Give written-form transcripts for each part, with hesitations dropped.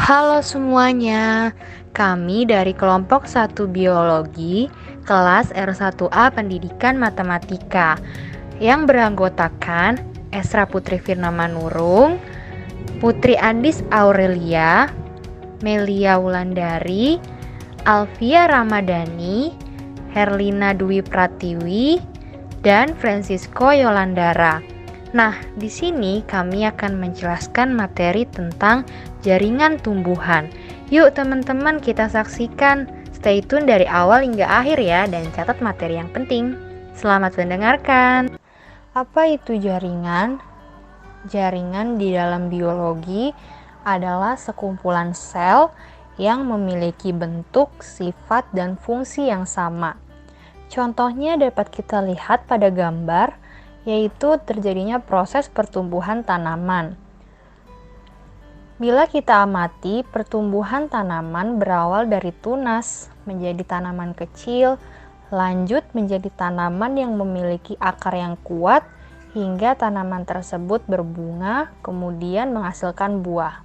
Halo semuanya, kami dari kelompok 1 Biologi, kelas R1A Pendidikan Matematika, yang beranggotakan Esra Putri Firnamanurung, Putri Andis Aurelia, Melia Wulandari, Alvia Ramadhani, Herlina Dwi Pratiwi, dan Francisco Yolandara. Nah, di sini kami akan menjelaskan materi tentang jaringan tumbuhan. Yuk teman-teman kita saksikan. Stay tune dari awal hingga akhir ya dan catat materi yang penting. Selamat mendengarkan. Apa itu jaringan? Jaringan di dalam biologi adalah sekumpulan sel yang memiliki bentuk, sifat, dan fungsi yang sama. Contohnya dapat kita lihat pada gambar, yaitu terjadinya proses pertumbuhan tanaman. Bila kita amati, pertumbuhan tanaman berawal dari tunas menjadi tanaman kecil, lanjut menjadi tanaman yang memiliki akar yang kuat, hingga tanaman tersebut berbunga, kemudian menghasilkan buah.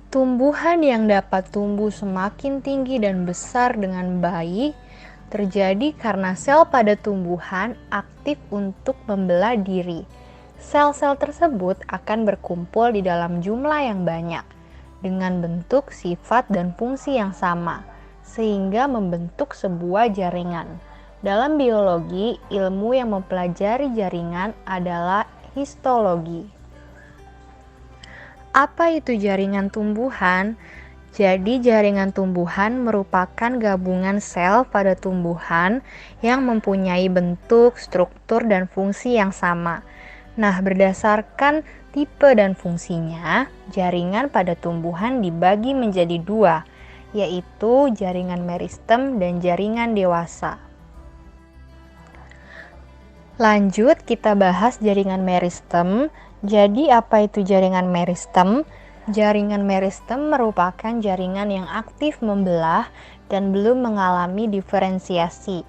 Tumbuhan yang dapat tumbuh semakin tinggi dan besar dengan baik terjadi karena sel pada tumbuhan aktif untuk membelah diri. Sel-sel tersebut akan berkumpul di dalam jumlah yang banyak, dengan bentuk, sifat, dan fungsi yang sama, sehingga membentuk sebuah jaringan. Dalam biologi, ilmu yang mempelajari jaringan adalah histologi. Apa itu jaringan tumbuhan? Jadi jaringan tumbuhan merupakan gabungan sel pada tumbuhan yang mempunyai bentuk, struktur, dan fungsi yang sama. Nah, berdasarkan tipe dan fungsinya, jaringan pada tumbuhan dibagi menjadi dua, yaitu jaringan meristem dan jaringan dewasa. Lanjut, kita bahas jaringan meristem. Jadi, apa itu jaringan meristem? Jaringan meristem merupakan jaringan yang aktif membelah dan belum mengalami diferensiasi.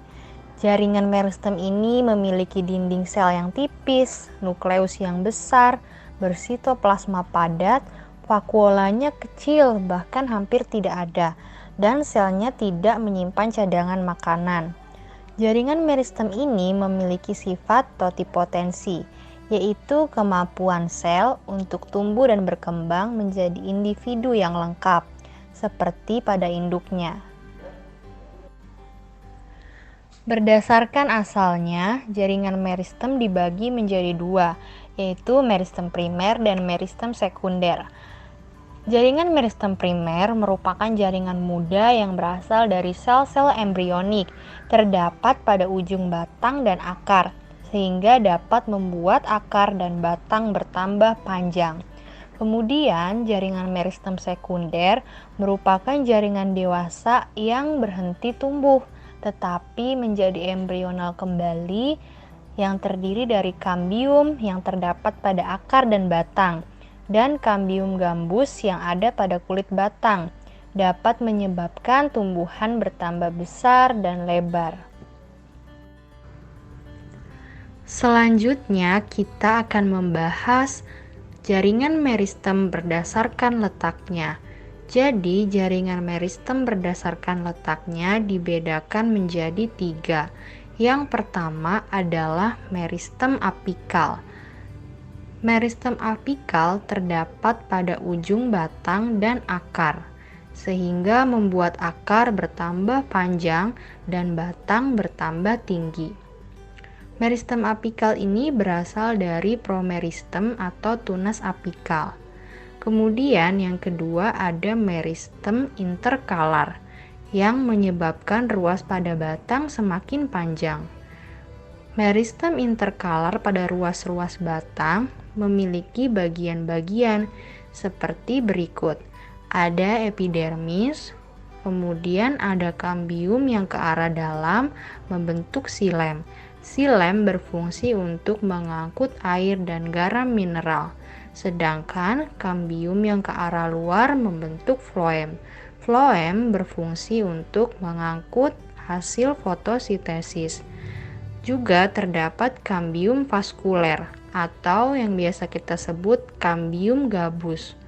Jaringan meristem ini memiliki dinding sel yang tipis, nukleus yang besar, bersitoplasma padat, vakuolanya kecil bahkan hampir tidak ada, dan selnya tidak menyimpan cadangan makanan. Jaringan meristem ini memiliki sifat totipotensi, yaitu kemampuan sel untuk tumbuh dan berkembang menjadi individu yang lengkap, seperti pada induknya. Berdasarkan asalnya, jaringan meristem dibagi menjadi dua, yaitu meristem primer dan meristem sekunder. Jaringan meristem primer merupakan jaringan muda yang berasal dari sel-sel embrionik, terdapat pada ujung batang dan akar, sehingga dapat membuat akar dan batang bertambah panjang. Kemudian, jaringan meristem sekunder merupakan jaringan dewasa yang berhenti tumbuh, tetapi menjadi embryonal kembali yang terdiri dari kambium yang terdapat pada akar dan batang, dan kambium gambus yang ada pada kulit batang, dapat menyebabkan tumbuhan bertambah besar dan lebar. Selanjutnya, kita akan membahas jaringan meristem berdasarkan letaknya. Jadi, jaringan meristem berdasarkan letaknya dibedakan menjadi tiga. Yang pertama adalah meristem apikal. Meristem apikal terdapat pada ujung batang dan akar, sehingga membuat akar bertambah panjang dan batang bertambah tinggi. Meristem apikal ini berasal dari promeristem atau tunas apikal. Kemudian yang kedua ada meristem interkalar yang menyebabkan ruas pada batang semakin panjang. Meristem interkalar pada ruas-ruas batang memiliki bagian-bagian seperti berikut. Ada epidermis, kemudian ada kambium yang ke arah dalam membentuk xilem. Xilem berfungsi untuk mengangkut air dan garam mineral, sedangkan kambium yang ke arah luar membentuk floem. Floem berfungsi untuk mengangkut hasil fotosintesis. Juga terdapat kambium vaskuler atau yang biasa kita sebut kambium gabus.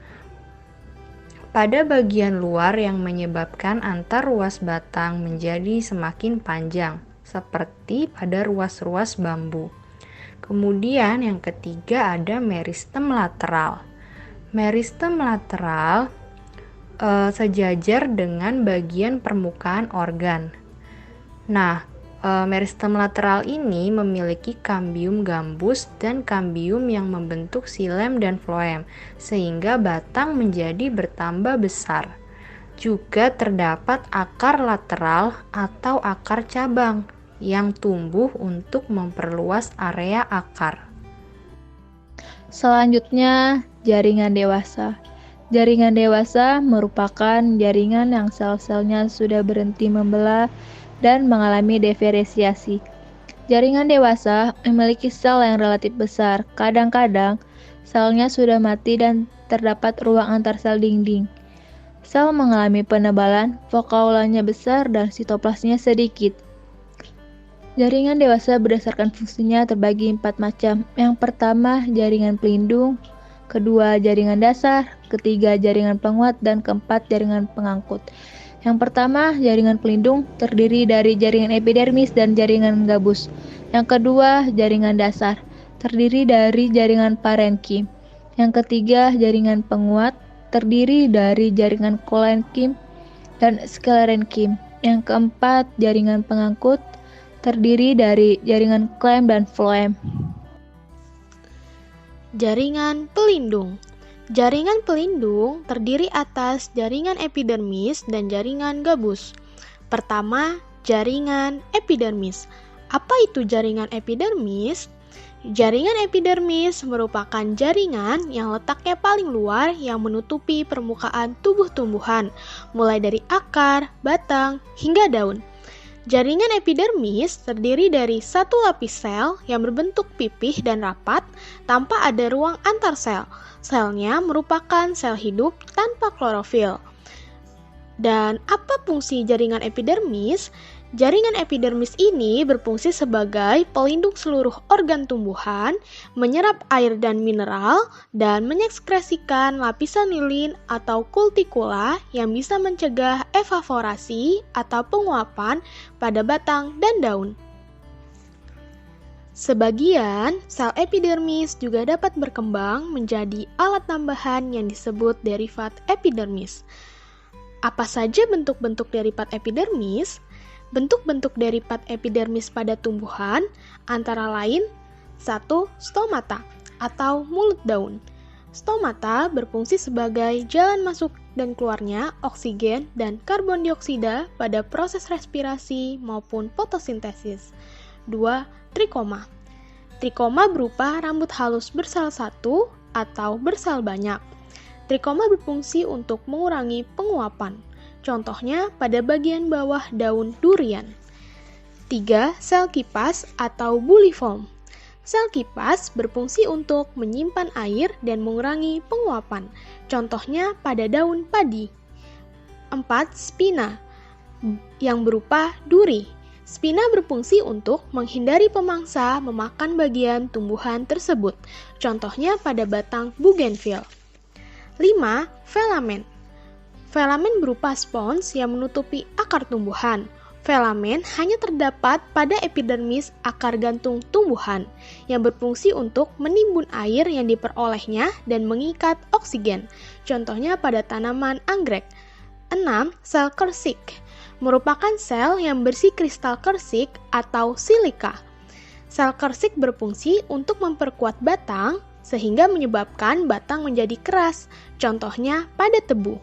pada bagian luar yang menyebabkan antar ruas batang menjadi semakin panjang, seperti pada ruas-ruas bambu. Kemudian yang ketiga ada meristem lateral. Meristem lateral sejajar dengan bagian permukaan organ. Nah, meristem lateral ini memiliki kambium gambus dan kambium yang membentuk xilem dan floem, sehingga batang menjadi bertambah besar. Juga terdapat akar lateral atau akar cabang yang tumbuh untuk memperluas area akar. Selanjutnya, jaringan dewasa. Jaringan dewasa merupakan jaringan yang sel-selnya sudah berhenti membelah dan mengalami diferensiasi. Jaringan dewasa memiliki sel yang relatif besar. Kadang-kadang, selnya sudah mati dan terdapat ruang antar sel dinding. Sel mengalami penebalan, vakuolanya besar dan sitoplasnya sedikit. Jaringan dewasa berdasarkan fungsinya terbagi 4 macam. Yang pertama, jaringan pelindung, kedua, jaringan dasar, ketiga, jaringan penguat, dan keempat, jaringan pengangkut. Yang pertama, jaringan pelindung terdiri dari jaringan epidermis dan jaringan gabus. Yang kedua, jaringan dasar terdiri dari jaringan parenkim. Yang ketiga, jaringan penguat terdiri dari jaringan koenkim dan sklerenkim. Yang keempat, jaringan pengangkut terdiri dari jaringan klem dan floem. Jaringan pelindung. Jaringan pelindung terdiri atas jaringan epidermis dan jaringan gabus. Pertama, jaringan epidermis. Apa itu jaringan epidermis? Jaringan epidermis merupakan jaringan yang letaknya paling luar yang menutupi permukaan tubuh tumbuhan, mulai dari akar, batang, hingga daun. Jaringan epidermis terdiri dari satu lapis sel yang berbentuk pipih dan rapat tanpa ada ruang antar sel. Selnya merupakan sel hidup tanpa klorofil. Dan apa fungsi jaringan epidermis? Jaringan epidermis ini berfungsi sebagai pelindung seluruh organ tumbuhan, menyerap air dan mineral, dan mengekskresikan lapisan lilin atau kutikula yang bisa mencegah evaporasi atau penguapan pada batang dan daun. Sebagian sel epidermis juga dapat berkembang menjadi alat tambahan yang disebut derivat epidermis. Apa saja bentuk-bentuk derivat epidermis? Bentuk-bentuk derivat epidermis pada tumbuhan antara lain 1. Stomata atau mulut daun. Stomata berfungsi sebagai jalan masuk dan keluarnya oksigen dan karbon dioksida pada proses respirasi maupun fotosintesis. 2. Trikoma. Trikoma berupa rambut halus bersel satu atau bersel banyak. Trikoma berfungsi untuk mengurangi penguapan. Contohnya pada bagian bawah daun durian. 3. Sel kipas atau buliform. Sel kipas berfungsi untuk menyimpan air dan mengurangi penguapan. Contohnya pada daun padi. 4. Spina yang berupa duri. Spina berfungsi untuk menghindari pemangsa memakan bagian tumbuhan tersebut. Contohnya pada batang bougainville. 5. Filamen. Filamen berupa spons yang menutupi akar tumbuhan. Filamen hanya terdapat pada epidermis akar gantung tumbuhan yang berfungsi untuk menimbun air yang diperolehnya dan mengikat oksigen. Contohnya pada tanaman anggrek. 6. Sel kersik merupakan sel yang berisi kristal kersik atau silika. Sel kersik berfungsi untuk memperkuat batang sehingga menyebabkan batang menjadi keras. Contohnya pada tebu.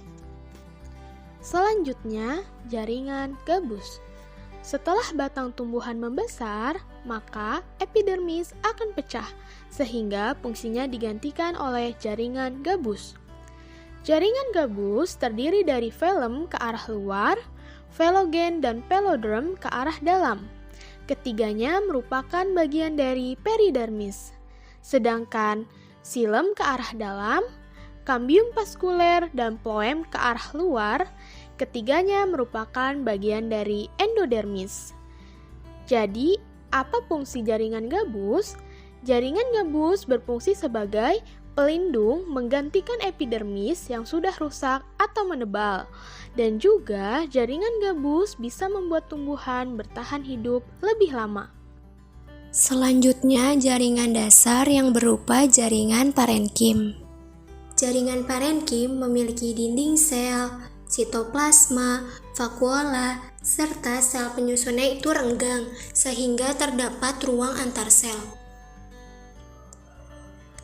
Selanjutnya, jaringan gabus. Setelah batang tumbuhan membesar, maka epidermis akan pecah, sehingga fungsinya digantikan oleh jaringan gabus. Jaringan gabus terdiri dari velum ke arah luar, velogen dan veloderm ke arah dalam. Ketiganya merupakan bagian dari peridermis. Sedangkan xilem ke arah dalam, kambium vaskuler dan floem ke arah luar, ketiganya merupakan bagian dari endodermis. Jadi, apa fungsi jaringan gabus? Jaringan gabus berfungsi sebagai pelindung menggantikan epidermis yang sudah rusak atau menebal. Dan juga jaringan gabus bisa membuat tumbuhan bertahan hidup lebih lama. Selanjutnya, jaringan dasar yang berupa jaringan parenkim. Jaringan parenkim memiliki dinding sel, sitoplasma, vakuola, serta sel penyusunnya itu renggang, sehingga terdapat ruang antar sel.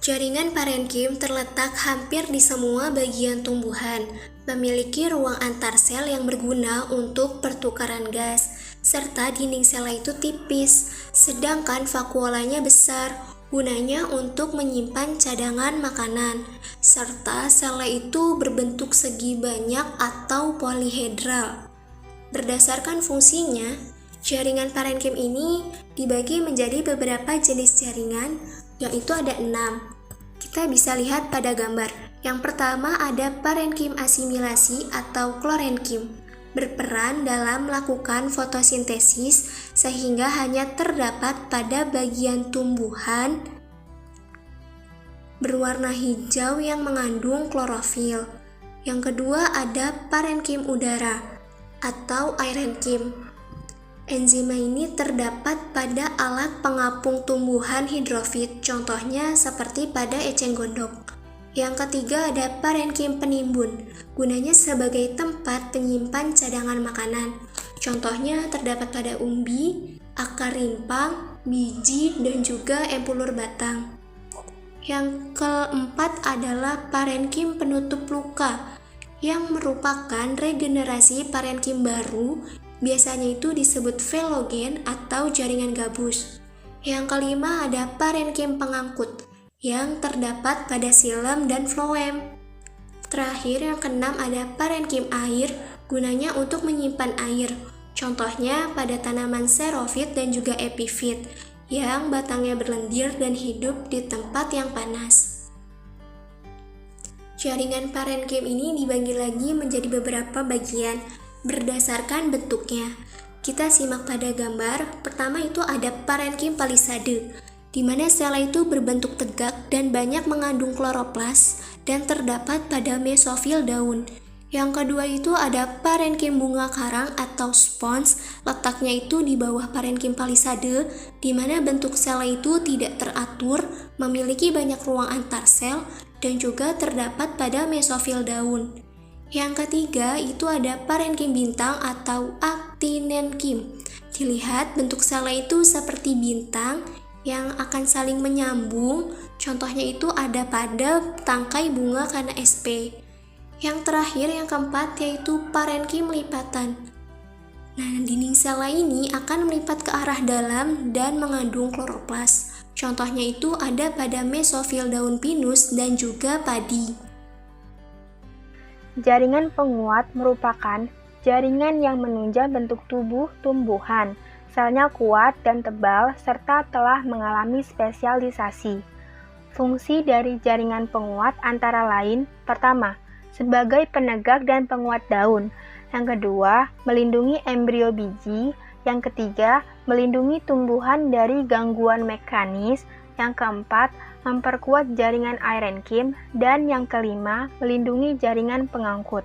Jaringan parenkim terletak hampir di semua bagian tumbuhan, memiliki ruang antar sel yang berguna untuk pertukaran gas, serta dinding sel itu tipis, sedangkan vakuolanya besar, gunanya untuk menyimpan cadangan makanan, serta sel itu berbentuk segi banyak atau polihedral. Berdasarkan fungsinya, jaringan parenkim ini dibagi menjadi beberapa jenis jaringan, yaitu ada 6. Kita bisa lihat pada gambar. Yang pertama ada parenkim asimilasi atau klorenkim, berperan dalam melakukan fotosintesis sehingga hanya terdapat pada bagian tumbuhan berwarna hijau yang mengandung klorofil. Yang kedua ada parenkim udara atau aerenkim. Enzima ini terdapat pada alat pengapung tumbuhan hidrofit, contohnya seperti pada eceng gondok. Yang ketiga ada parenkim penimbun, gunanya sebagai tempat penyimpan cadangan makanan. Contohnya terdapat pada umbi, akar rimpang, biji, dan juga empulur batang. Yang keempat adalah parenkim penutup luka, yang merupakan regenerasi parenkim baru, biasanya itu disebut velogen atau jaringan gabus. Yang kelima ada parenkim pengangkut, yang terdapat pada xilem dan floem. Terakhir yang keenam ada parenkim air, gunanya untuk menyimpan air. Contohnya pada tanaman xerofit dan juga epifit, yang batangnya berlendir dan hidup di tempat yang panas. Jaringan parenkim ini dibagi lagi menjadi beberapa bagian berdasarkan bentuknya. Kita simak pada gambar. Pertama itu ada parenkim palisade, di mana sel itu berbentuk tegak dan banyak mengandung kloroplas dan terdapat pada mesofil daun. Yang kedua itu ada parenkim bunga karang atau spons, letaknya itu di bawah parenkim palisade, di mana bentuk sel itu tidak teratur, memiliki banyak ruang antar sel, dan juga terdapat pada mesofil daun. Yang ketiga itu ada parenkim bintang atau actinenkim. Dilihat bentuk sel itu seperti bintang yang akan saling menyambung, contohnya itu ada pada tangkai bunga kana sp. Yang terakhir yang keempat yaitu parenkim lipatan. Nah, dinding sel ini akan melipat ke arah dalam dan mengandung kloroplas. Contohnya itu ada pada mesofil daun pinus dan juga padi. Jaringan penguat merupakan jaringan yang menunjang bentuk tubuh tumbuhan. Selnya kuat dan tebal serta telah mengalami spesialisasi. Fungsi dari jaringan penguat antara lain, pertama, sebagai penegak dan penguat daun. Yang kedua, melindungi embrio biji. Yang ketiga, melindungi tumbuhan dari gangguan mekanis. Yang keempat, memperkuat jaringan aerenkim. Dan yang kelima, melindungi jaringan pengangkut.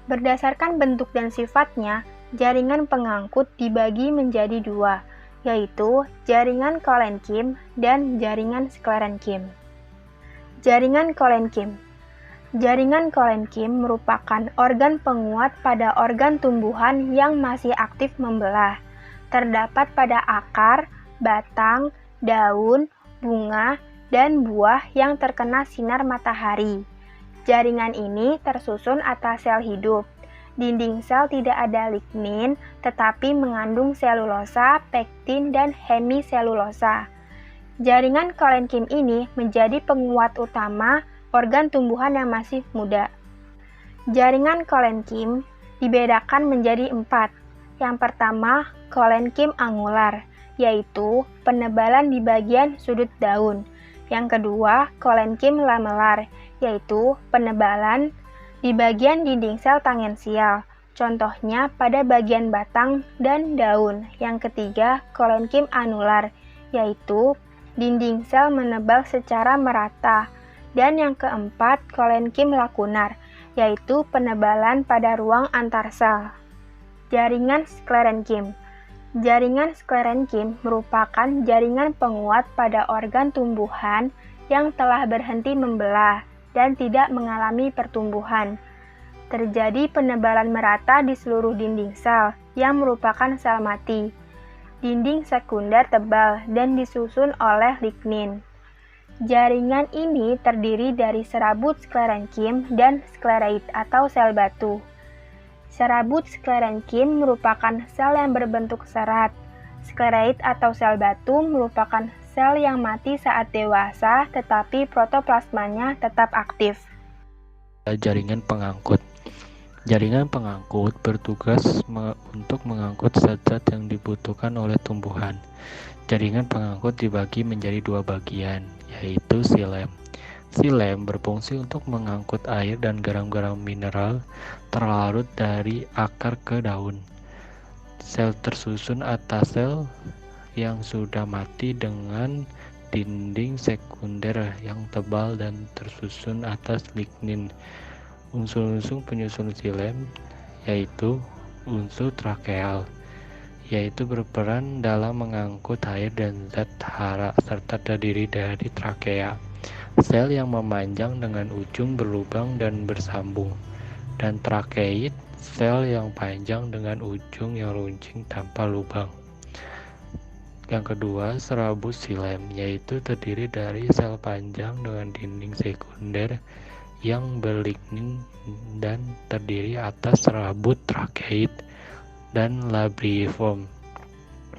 Berdasarkan bentuk dan sifatnya, jaringan pengangkut dibagi menjadi dua, yaitu jaringan kolenkim dan jaringan sklerenkim. Jaringan kolenkim. Jaringan kolenkim merupakan organ penguat pada organ tumbuhan yang masih aktif membelah. Terdapat pada akar, batang, daun, bunga, dan buah yang terkena sinar matahari. Jaringan ini tersusun atas sel hidup. Dinding sel tidak ada lignin, tetapi mengandung selulosa, pektin, dan hemiselulosa. Jaringan kolenkim ini menjadi penguat utama organ tumbuhan yang masih muda. Jaringan kolenkim dibedakan menjadi 4. Yang pertama, kolenkim angular, yaitu penebalan di bagian sudut daun. Yang kedua, kolenkim lamelar, yaitu penebalan di bagian dinding sel tangensial, contohnya pada bagian batang dan daun. Yang ketiga, kolenkim anular, yaitu dinding sel menebal secara merata. Dan yang keempat, kolenkim lakunar, yaitu penebalan pada ruang antar sel. Jaringan sklerenkim. Jaringan sklerenkim merupakan jaringan penguat pada organ tumbuhan yang telah berhenti membelah dan tidak mengalami pertumbuhan. Terjadi penebalan merata di seluruh dinding sel yang merupakan sel mati. Dinding sekunder tebal dan disusun oleh lignin. Jaringan ini terdiri dari serabut sklerenkim dan sklerait atau sel batu. Serabut sklerenkim merupakan sel yang berbentuk serat. Sklerait atau sel batu merupakan sel yang mati saat dewasa tetapi protoplasmanya tetap aktif. Jaringan pengangkut. Jaringan pengangkut bertugas untuk mengangkut zat-zat yang dibutuhkan oleh tumbuhan. Jaringan pengangkut dibagi menjadi dua bagian, yaitu xilem. Xilem berfungsi untuk mengangkut air dan garam-garam mineral terlarut dari akar ke daun. Sel tersusun atas sel yang sudah mati dengan dinding sekunder yang tebal dan tersusun atas lignin. Unsur-unsur penyusun xilem yaitu unsur trakeal, yaitu berperan dalam mengangkut air dan zat hara serta terdiri dari trakea, sel yang memanjang dengan ujung berlubang dan bersambung, dan trakeit, sel yang panjang dengan ujung yang runcing tanpa lubang. Yang kedua, serabut xilem, yaitu terdiri dari sel panjang dengan dinding sekunder yang berlignin dan terdiri atas serabut trakeit dan labriform.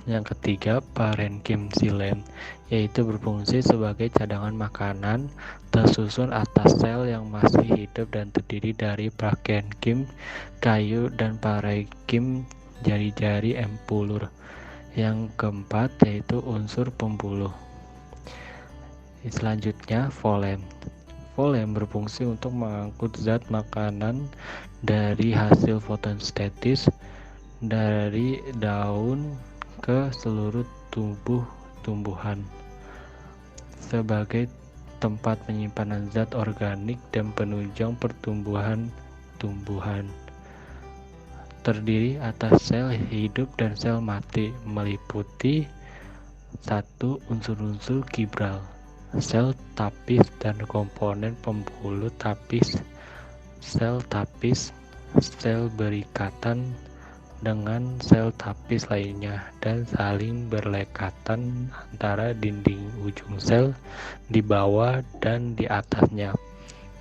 Yang ketiga, parenkim xilem, yaitu berfungsi sebagai cadangan makanan, tersusun atas sel yang masih hidup dan terdiri dari parenkim kayu dan parenkim jari-jari empulur. Yang keempat yaitu unsur pembuluh. Selanjutnya, folem. Folem berfungsi untuk mengangkut zat makanan dari hasil fotosintesis dari daun ke seluruh tubuh tumbuhan sebagai tempat penyimpanan zat organik dan penunjang pertumbuhan tumbuhan. Terdiri atas sel hidup dan sel mati, meliputi 1. Unsur-unsur gibral, sel tapis dan komponen pembuluh tapis, sel tapis, sel berikatan dengan sel tapis lainnya dan saling berlekatan antara dinding ujung sel di bawah dan di atasnya.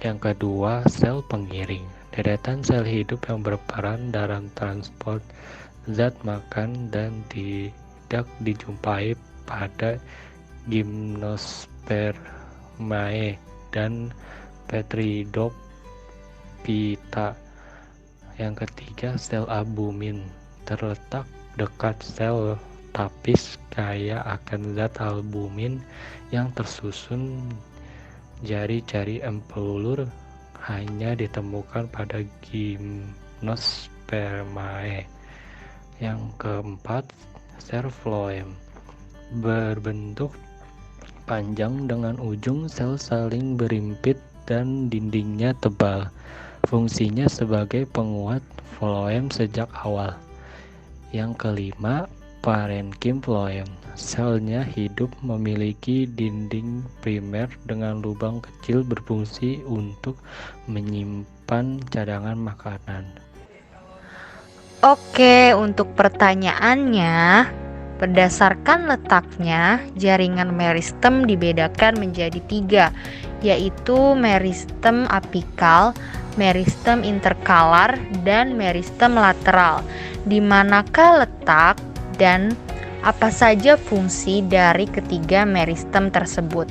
Yang kedua, sel pengiring, deretan sel hidup yang berperan dalam transport zat makan dan tidak dijumpai pada Gymnospermae dan Petridophyta. Yang ketiga, sel albumin, terletak dekat sel tapis kaya akan zat albumin yang tersusun jari-jari empulur, hanya ditemukan pada Gymnospermae. Yang keempat, sel floem, berbentuk panjang dengan ujung sel saling berimpit dan dindingnya tebal. Fungsinya sebagai penguat floem sejak awal. Yang kelima, parenkim floem, selnya hidup memiliki dinding primer dengan lubang kecil berfungsi untuk menyimpan cadangan makanan. Oke, untuk pertanyaannya, berdasarkan letaknya, jaringan meristem dibedakan menjadi 3, yaitu meristem apikal, meristem interkalar, dan meristem lateral. Di manakah letak dan apa saja fungsi dari ketiga meristem tersebut?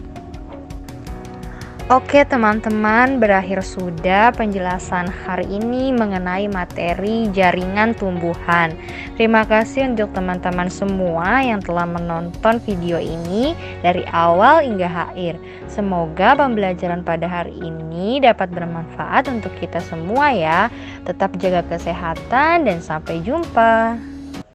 Oke teman-teman, berakhir sudah penjelasan hari ini mengenai materi jaringan tumbuhan. Terima kasih untuk teman-teman semua yang telah menonton video ini dari awal hingga akhir. Semoga pembelajaran pada hari ini dapat bermanfaat untuk kita semua ya. Tetap jaga kesehatan dan sampai jumpa.